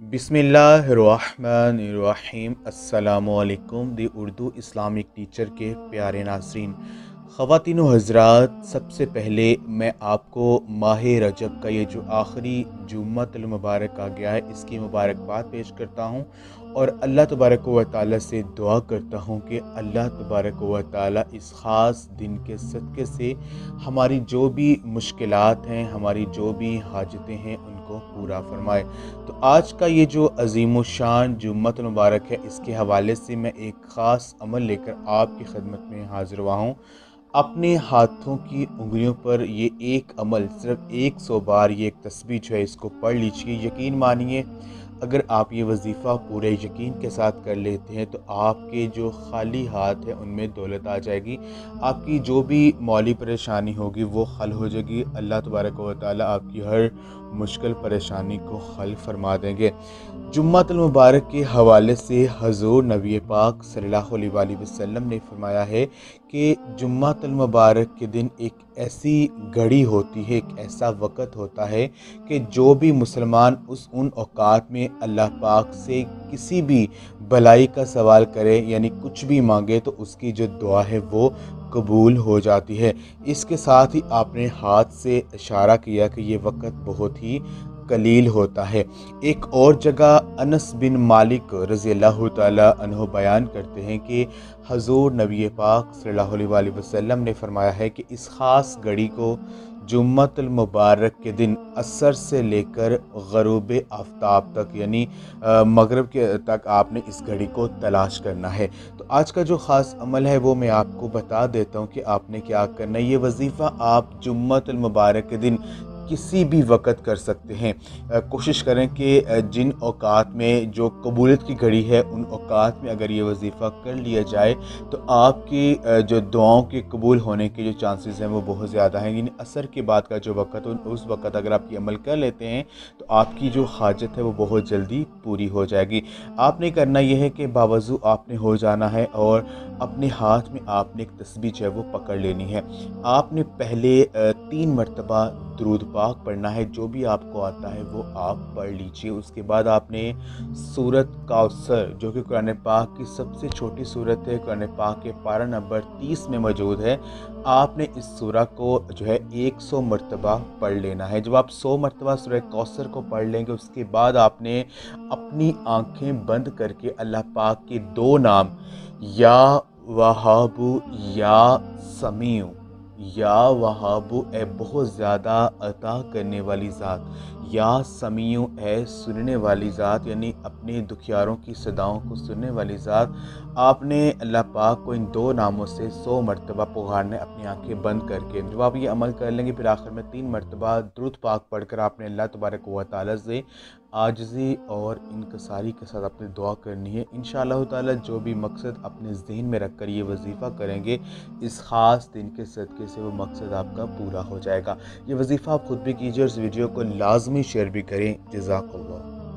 बिस्मिल्लाहिर्रहमानिर्रहीम। अस्सलामुअलैकुम दी Urdu Islamic teacher के प्यारे नाज़रीन, ख़वातीन व हज़रात, सबसे पहले मैं आपको माह रजब का ये जो आखिरी जुम्मतुल मुबारक आ गया है, इसकी मुबारकबाद पेश करता हूँ और अल्लाह तबारक व तआला से दुआ करता हूँ कि अल्लाह तबारक व तआला इस ख़ास दिन के सदक़े से हमारी जो भी मुश्किलात हैं, हमारी जो भी हाजतें हैं, उनको पूरा फरमाए। तो आज का ये जो अज़ीमुश्शान जुम्मतुल मुबारक है, इसके हवाले से मैं एक ख़ास अमल लेकर आपकी खिदमत में हाज़िर हुआ हूँ। अपने हाथों की उंगलियों पर ये एक अमल सिर्फ 100 बार ये एक तस्बीह जो है इसको पढ़ लीजिए। यकीन मानिए, अगर आप ये वजीफ़ा पूरे यकीन के साथ कर लेते हैं तो आपके जो खाली हाथ हैं उनमें दौलत आ जाएगी। आपकी जो भी मौली परेशानी होगी वो हल हो जाएगी। अल्लाह तबारक व तआला आपकी हर मुश्किल परेशानी को हल फरमा देंगे। जुम्मतुल मुबारक के हवाले से हज़ूर नबी पाक सल्लल्लाहु अलैहि वसल्लम ने फरमाया है कि जुम्मतुल मुबारक के दिन एक ऐसी घड़ी होती है, एक ऐसा वक़्त होता है कि जो भी मुसलमान उन औक़ात में अल्लाह पाक से किसी भी भलाई का सवाल करे, यानी कुछ भी मांगे, तो उसकी जो दुआ है वो कबूल हो जाती है। इसके साथ ही आपने हाथ से इशारा किया कि ये वक़्त बहुत ही कलील होता है। एक और जगह अनस बिन मालिक रज़ियल्लाहु तआला अन्हु बयान करते हैं कि हज़ूर नबी पाक सल्लल्लाहु अलैहि वसल्लम ने फरमाया है कि इस ख़ास घड़ी को जुम्मतुल मुबारक के दिन असर से लेकर ग़ुरूब आफ्ताब तक, यानी मगरिब के तक आपने इस घड़ी को तलाश करना है। तो आज का जो ख़ास अमल है वो मैं आपको बता देता हूँ कि आपने क्या करना है। ये वजीफ़ा आप जुम्मतुल मुबारक के दिन किसी भी वक़्त कर सकते हैं। कोशिश करें कि जिन औक़ात में जो कबूलियत की घड़ी है, उन औक़ात में अगर ये वजीफ़ा कर लिया जाए तो आपकी जो दुआओं के कबूल होने के जो चांसेस हैं वो बहुत ज़्यादा हैं। यानी असर के बाद का जो वक़्त है, उस वक़्त अगर आप ये अमल कर लेते हैं तो आपकी जो हाजत है वो बहुत जल्दी पूरी हो जाएगी। आपने करना ये है कि बावज़ू आपने हो जाना है और अपने हाथ में आपने एक तस्बीह जो है वो पकड़ लेनी है। आपने पहले 3 मरतबा दुरूद पाक पढ़ना है। जो भी आपको आता है वो आप पढ़ लीजिए। उसके बाद आपने सूरत कौसर, जो कि कुरान पाक की सबसे छोटी सूरत है, कुरान पाक के पारा नंबर 30 में मौजूद है, आपने इस सूरा को जो है 100 मरतबा पढ़ लेना है। जब आप 100 मरतबा सूरह कौसर को पढ़ लेंगे, उसके बाद आपने अपनी आँखें बंद करके अल्लाह पाक के 2 नाम, या वहाबु या समीउ, या वहाबु ए बहुत ज़्यादा अता करने वाली ज़ात, या समीउ ए सुनने वाली ज़ात, यानी अपने दुखियारों की सदाओं को सुनने वाली ज़ात, आपने अल्लाह पाक को इन 2 नामों से 100 मरतबा पुकारना है अपनी आंखें बंद करके। जब आप ये अमल कर लेंगे, फिर आखिर में 3 मरतबा दुरूद पाक पढ़कर आपने अल्लाह तबारक व तआला से आजिज़ी और इनकिसारी के साथ अपनी दुआ करनी है। इंशाअल्लाह ताला जो भी मकसद अपने ज़हन में रख कर ये वजीफ़ा करेंगे, इस ख़ास दिन के सदक़े से वो मकसद आपका पूरा हो जाएगा। ये वजीफ़ा आप ख़ुद भी कीजिए और इस वीडियो को लाज़मी शेयर भी करें। जज़ाकल्लाह।